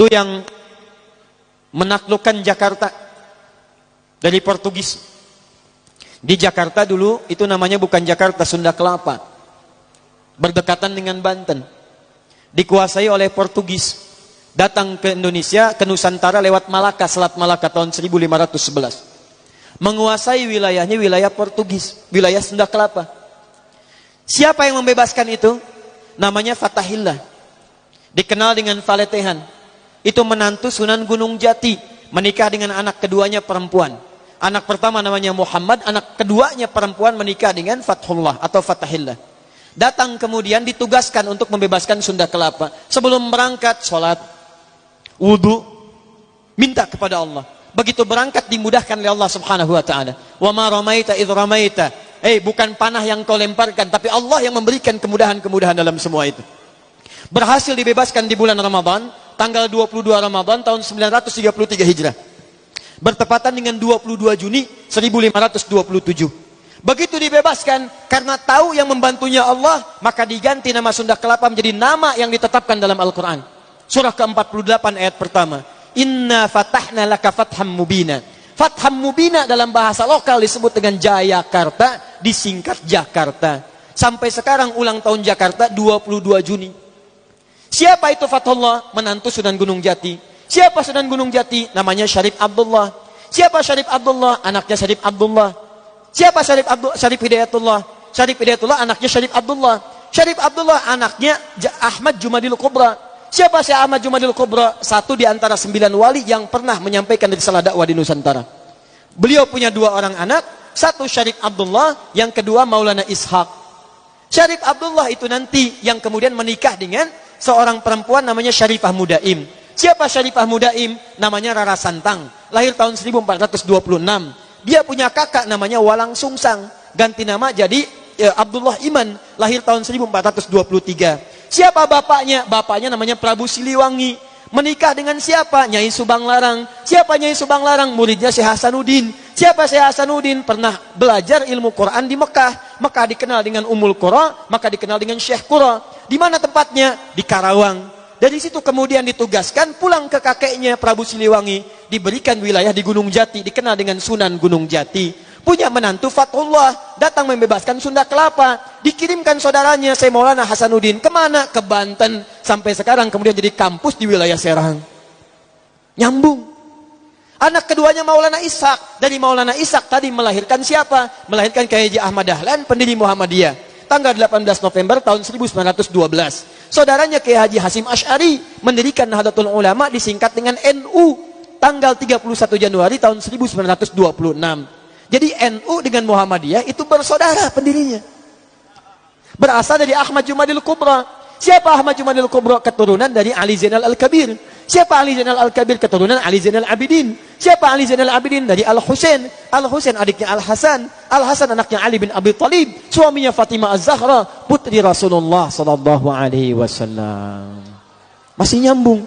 Itu yang menaklukkan Jakarta dari Portugis. Di Jakarta dulu itu namanya bukan Jakarta, Sunda Kelapa. Berdekatan dengan Banten. Dikuasai oleh Portugis. Datang ke Indonesia, ke Nusantara lewat Malaka, Selat Malaka tahun 1511. Menguasai wilayahnya wilayah Portugis, wilayah Sunda Kelapa. Siapa yang membebaskan itu? Namanya Fatahillah. Dikenal dengan Faletehan. Itu menantu Sunan Gunung Jati, menikah dengan anak keduanya perempuan. Anak pertama namanya Muhammad, anak keduanya perempuan menikah dengan Fathullah atau Fatahillah. Datang kemudian ditugaskan untuk membebaskan Sunda Kelapa. Sebelum berangkat, sholat, wudu, minta kepada Allah. Begitu berangkat dimudahkan oleh Allah Subhanahu wa taala. Wa ma ramaita idz ramaita. Bukan panah yang kau lemparkan, tapi Allah yang memberikan kemudahan-kemudahan dalam semua itu. Berhasil dibebaskan di bulan Ramadan, tanggal 22 Ramadan tahun 933 Hijrah. Bertepatan dengan 22 Juni 1527. Begitu dibebaskan, karena tahu yang membantunya Allah, maka diganti nama Sunda Kelapa menjadi nama yang ditetapkan dalam Al-Quran. Surah ke-48 ayat pertama. Inna fatahna laka fatham mubina. Fatham mubina dalam bahasa lokal disebut dengan Jayakarta, disingkat Jakarta. Sampai sekarang ulang tahun Jakarta 22 Juni. Siapa itu Fathullah? Menantu Sunan Gunung Jati. Siapa Sunan Gunung Jati? Namanya Syarif Abdullah. Siapa Syarif Abdullah? Anaknya Syarif Abdullah. Siapa Syarif Hidayatullah? Syarif Hidayatullah anaknya Syarif Abdullah. Syarif Abdullah anaknya Ahmad Jumadil Kubra. Siapa si Ahmad Jumadil Kubra? Satu di antara 9 wali yang pernah menyampaikan risalah dakwah di Nusantara. Beliau punya 2 orang anak, satu Syarif Abdullah, yang kedua Maulana Ishaq. Syarif Abdullah itu nanti yang kemudian menikah dengan seorang perempuan namanya Syarifah Mudaim. Siapa Syarifah Mudaim? Namanya Rara Santang, lahir tahun 1426. Dia punya kakak namanya Walang Sungsang, ganti nama jadi Abdullah Iman, lahir tahun 1423. Siapa bapaknya? Bapaknya namanya Prabu Siliwangi. Menikah dengan siapa? Nyai Subang Larang. Siapa Nyai Subang Larang? Muridnya Syekh Hasanuddin. Siapa Syekh Hasanuddin? Pernah belajar ilmu Quran di Mekah. Mekah dikenal dengan Ummul Qura, maka dikenal dengan Syekh Qura. Di mana tempatnya? Di Karawang. Dari situ kemudian ditugaskan pulang ke kakeknya Prabu Siliwangi, diberikan wilayah di Gunung Jati, dikenal dengan Sunan Gunung Jati. Punya menantu Fathullah, datang membebaskan Sunda Kelapa, dikirimkan saudaranya Syekh Maulana Hasanuddin kemana? Ke Banten. Sampai sekarang kemudian jadi kampus di wilayah Serang. Nyambung. Anak keduanya Maulana Ishaq. Dari Maulana Ishaq tadi melahirkan siapa? Melahirkan Kyai Haji Ahmad Dahlan, pendiri Muhammadiyah. Tanggal 18 November tahun 1912. Saudaranya Kyai Haji Hasim Asy'ari mendirikan Nahdlatul Ulama, disingkat dengan NU. Tanggal 31 Januari tahun 1926. Jadi NU dengan Muhammadiyah itu bersaudara pendirinya. Berasal dari Ahmad Jumadil Kubra. Siapa Ahmad Jumadil Kubra? Keturunan dari Ali Zainal Al-Kabir. Siapa Ali Zainal Al-Kabir? Keturunan Ali Zainal Abidin. Siapa Ali Zainal Abidin? Dari Al-Husain. Al-Husain adiknya Al-Hasan. Al-Hasan anaknya Ali bin Abi Thalib. Suaminya Fatimah Az-Zahra, putri Rasulullah sallallahu alaihi wasallam. Masih nyambung.